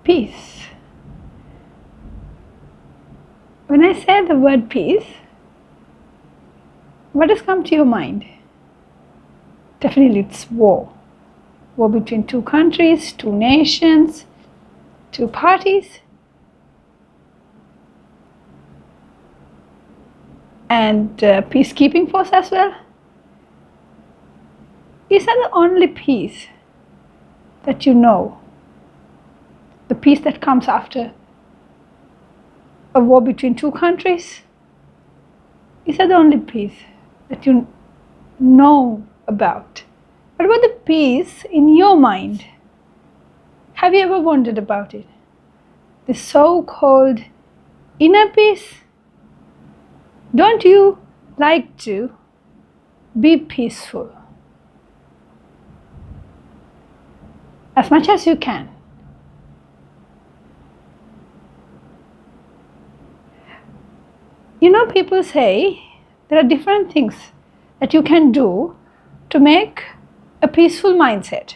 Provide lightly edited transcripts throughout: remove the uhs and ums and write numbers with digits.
Peace. When I say the word peace, what has come to your mind? Definitely it's war. War between two countries, two nations, two parties. And peacekeeping force as well. Is that the only peace that you know? The peace that comes after a war between two countries? Is that the only peace that you know about? What about the peace in your mind? Have you ever wondered about it? The so-called inner peace? Don't you like to be peaceful as much as you can? You know, people say there are different things that you can do to make a peaceful mindset.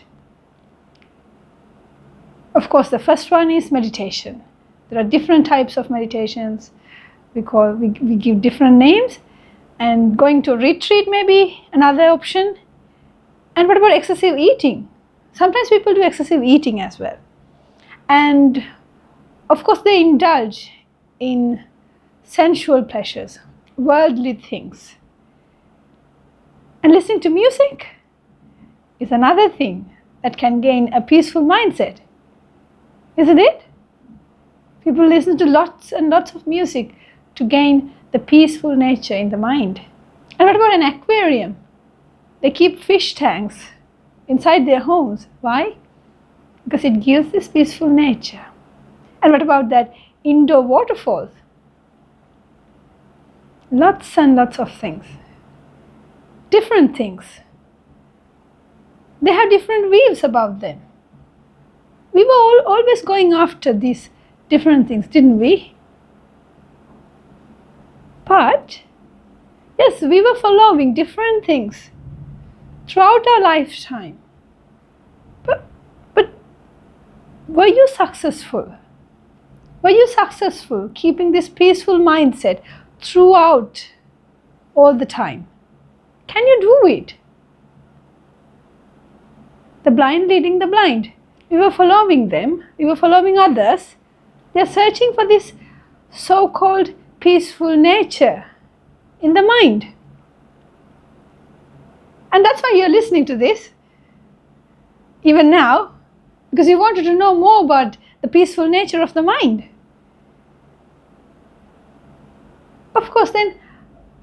Of course, the first one is meditation. There are different types of meditations. We give different names, and going to a retreat may be another option. And what about excessive eating? Sometimes people do excessive eating as well. And of course they indulge in sensual pleasures, worldly things. And listening to music is another thing that can gain a peaceful mindset, isn't it? People listen to lots and lots of music to gain the peaceful nature in the mind. And what about an aquarium? They keep fish tanks inside their homes. Why? Because it gives this peaceful nature. And what about that indoor waterfalls? Lots and lots of things. Different things. They have different views about them. We were always going after these different things, didn't we? But, yes, we were following different things throughout our lifetime. But were you successful? Were you successful keeping this peaceful mindset throughout all the time? Can you do it? The blind leading the blind. We were following them. We were following others. They are searching for this so-called peaceful nature in the mind. And that's why you're listening to this, even now, because you wanted to know more about the peaceful nature of the mind. Of course, then,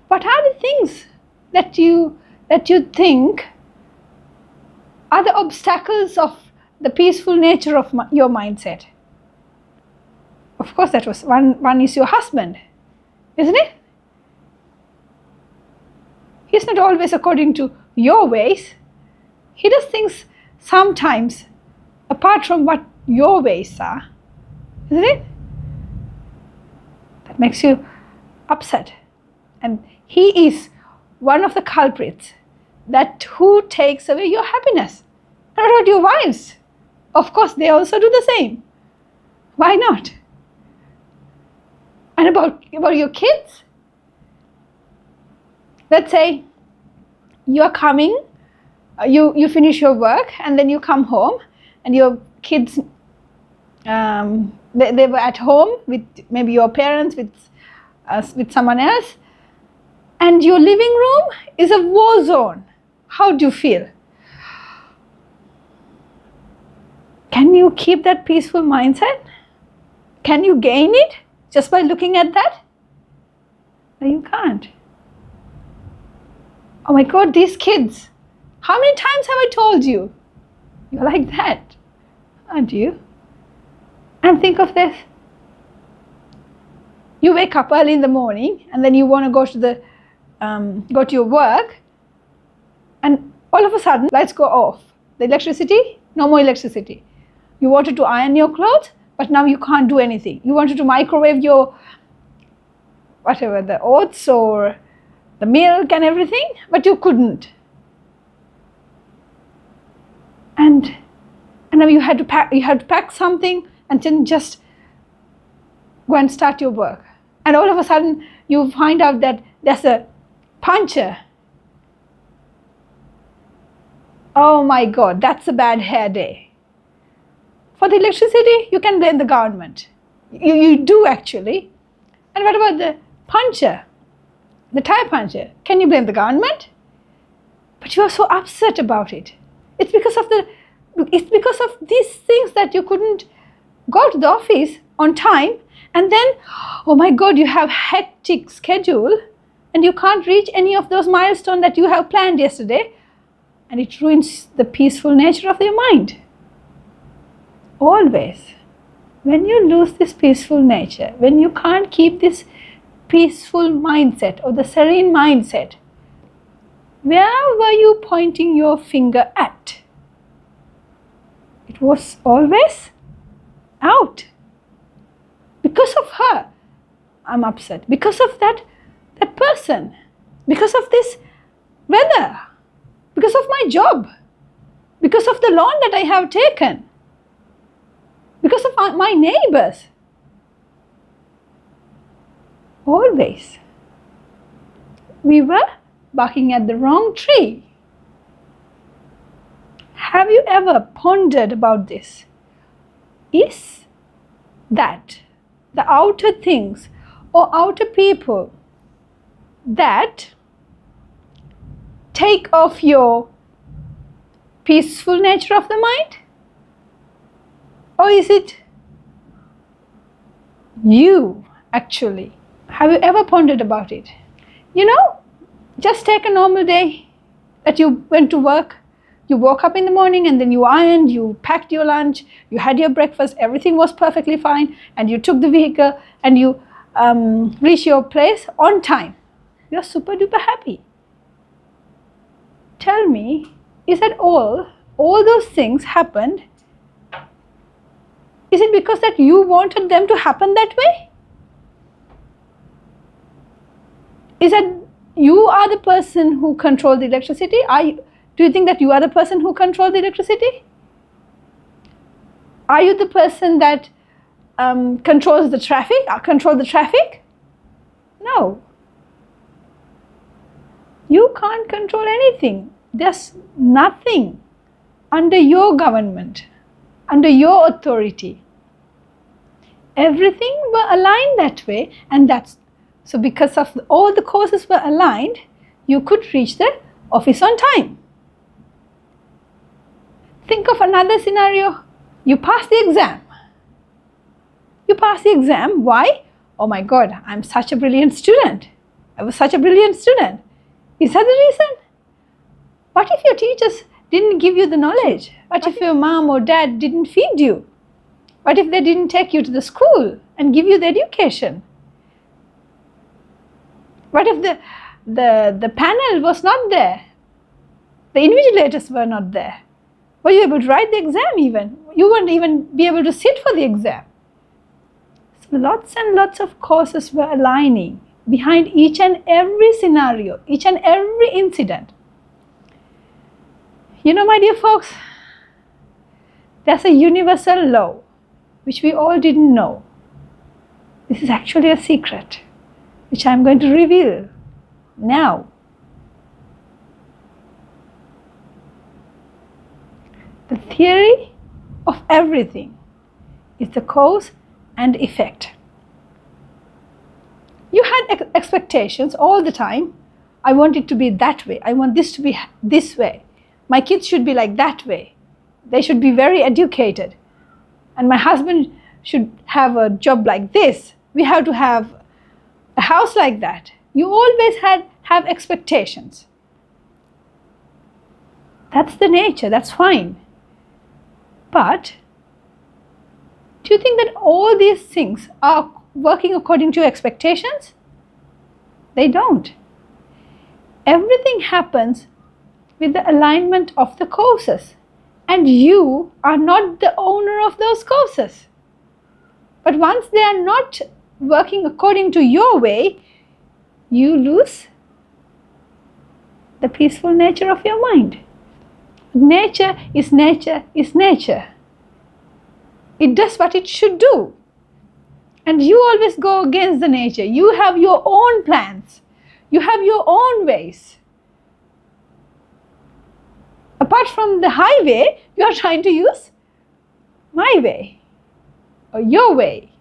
what are the things that you think are the obstacles of the peaceful nature of your mindset? Of course, that was one is your husband, isn't it? He's not always according to your ways. He does things sometimes apart from what your ways are, isn't it? That makes you upset. And he is one of the culprits that who takes away your happiness. And what about your wives? Of course, they also do the same. Why not? And about your kids? Let's say you are coming, you finish your work, and then you come home, and your kids, they were at home with maybe your parents, with someone else, and your living room is a war zone. How do you feel? Can you keep that peaceful mindset? Can you gain it just by looking at that? No, you can't. Oh my God, these kids. How many times have I told you? You're like that, aren't you? And think of this. You wake up early in the morning and then you want to go to your work, and all of a sudden lights go off. The electricity, no more electricity. You wanted to iron your clothes, but now you can't do anything. You wanted to microwave your whatever, the oats or the milk and everything, but you couldn't. And now you had to pack something and then just go and start your work. And all of a sudden you find out that there's a puncture. Oh my God, that's a bad hair day. For the electricity, you can blame the government. You do actually. And what about the puncher, the tire puncher? Can you blame the government? But you are so upset about it. It's because of these things that you couldn't go to the office on time, and then, oh my God, you have hectic schedule and you can't reach any of those milestones that you have planned yesterday, and it ruins the peaceful nature of your mind. Always, when you lose this peaceful nature, when you can't keep this peaceful mindset or the serene mindset, where were you pointing your finger at? It was always out. Because of her, I'm upset. Because of that person. Because of this weather. Because of my job. Because of the loan that I have taken. Because of my neighbors. Always. We were barking at the wrong tree. Have you ever pondered about this? Is that the outer things or outer people that take off your peaceful nature of the mind? Or is it you actually? Have you ever pondered about it? Just take a normal day that you went to work. You woke up in the morning and then you ironed, you packed your lunch, you had your breakfast, everything was perfectly fine, and you took the vehicle and you reached your place on time. You're super duper happy. Tell me, is that all those things happened? Is it because that you wanted them to happen that way? Is that you are the person who controls the electricity? Do you think that you are the person who controls the electricity? Are you the person that controls the traffic? No. You can't control anything. There's nothing under your government, under your authority. Everything were aligned that way, and so because of all the causes were aligned, you could reach the office on time. Think of another scenario. You pass the exam. Why? Oh my God, I'm such a brilliant student. I was such a brilliant student. Is that the reason? What if your teachers didn't give you the knowledge? What if your mom or dad didn't feed you? What if they didn't take you to the school and give you the education? What if the panel was not there? The invigilators were not there. Were you able to write the exam even? You wouldn't even be able to sit for the exam. So lots and lots of causes were aligning behind each and every scenario, each and every incident. My dear folks, there's a universal law which we all didn't know. This is actually a secret which I'm going to reveal now. The theory of everything is the cause and effect. You had expectations all the time. I want it to be that way. I want this to be this way. My kids should be like that way. They should be very educated. And my husband should have a job like this. We have to have a house like that. You always have expectations. That's the nature, that's fine. But do you think that all these things are working according to your expectations? They don't. Everything happens with the alignment of the causes, and you are not the owner of those causes. But once they are not working according to your way, you lose the peaceful nature of your mind. Nature is nature is nature. It does what it should do. And you always go against the nature. You have your own plans. You have your own ways. Apart from the highway, you are trying to use my way or your way.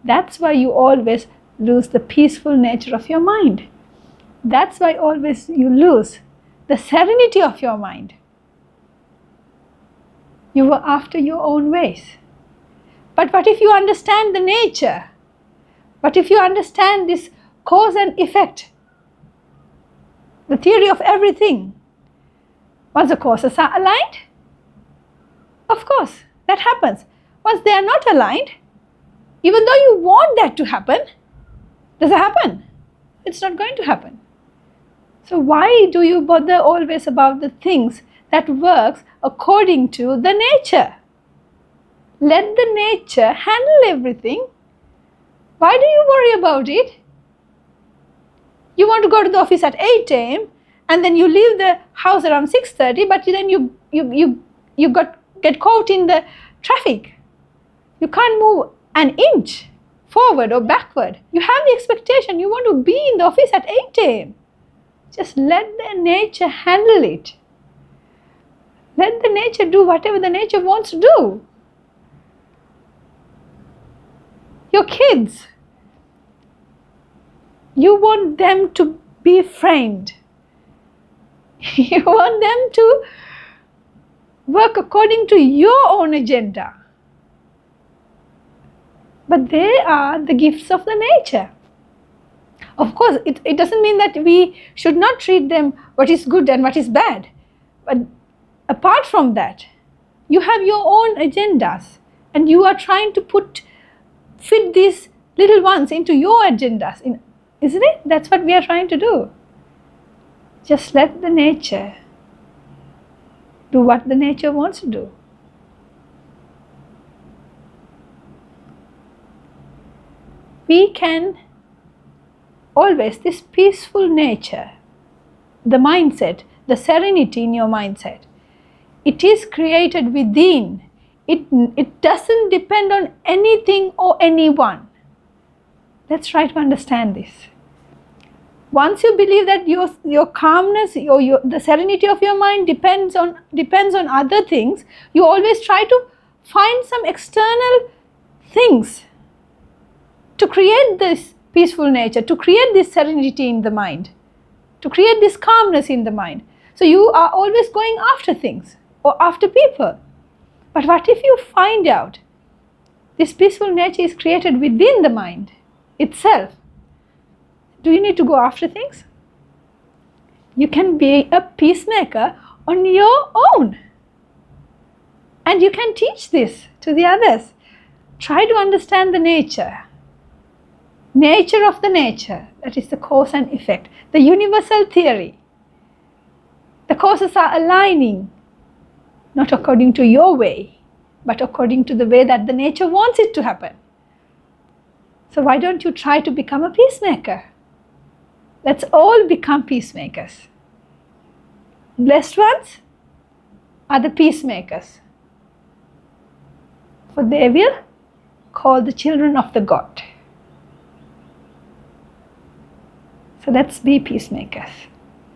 That's why you always lose the peaceful nature of your mind. That's why always you lose the serenity of your mind. You were after your own ways. But what if you understand the nature? What if you understand this cause and effect? The theory of everything. Once the causes are aligned, of course, that happens. Once they are not aligned, even though you want that to happen, does it happen? It's not going to happen. So why do you bother always about the things that works according to the nature? Let the nature handle everything. Why do you worry about it? You want to go to the office at 8 a.m. and then you leave the house around 6:30, but then you get caught in the traffic. You can't move an inch forward or backward. You have the expectation you want to be in the office at 8 a.m. Just let the nature handle it. Let the nature do whatever the nature wants to do. Your kids, you want them to be framed. You want them to work according to your own agenda. But they are the gifts of the nature. Of course, it doesn't mean that we should not treat them what is good and what is bad. But apart from that, you have your own agendas and you are trying to fit these little ones into your agendas. Isn't it? That's what we are trying to do. Just let the nature do what the nature wants to do. We can always, this peaceful nature, the mindset, the serenity in your mindset, it is created within. It doesn't depend on anything or anyone. Let's try to understand this. Once you believe that your calmness, the serenity of your mind depends on other things, you always try to find some external things to create this peaceful nature, to create this serenity in the mind, to create this calmness in the mind. So you are always going after things or after people. But what if you find out this peaceful nature is created within the mind itself? Do you need to go after things? You can be a peacemaker on your own. And you can teach this to the others. Try to understand the nature. Nature of the nature, that is the cause and effect. The universal theory. The causes are aligning, not according to your way, but according to the way that the nature wants it to happen. So why don't you try to become a peacemaker? Let's all become peacemakers. Blessed ones are the peacemakers, for they will call the children of the God. So let's be peacemakers.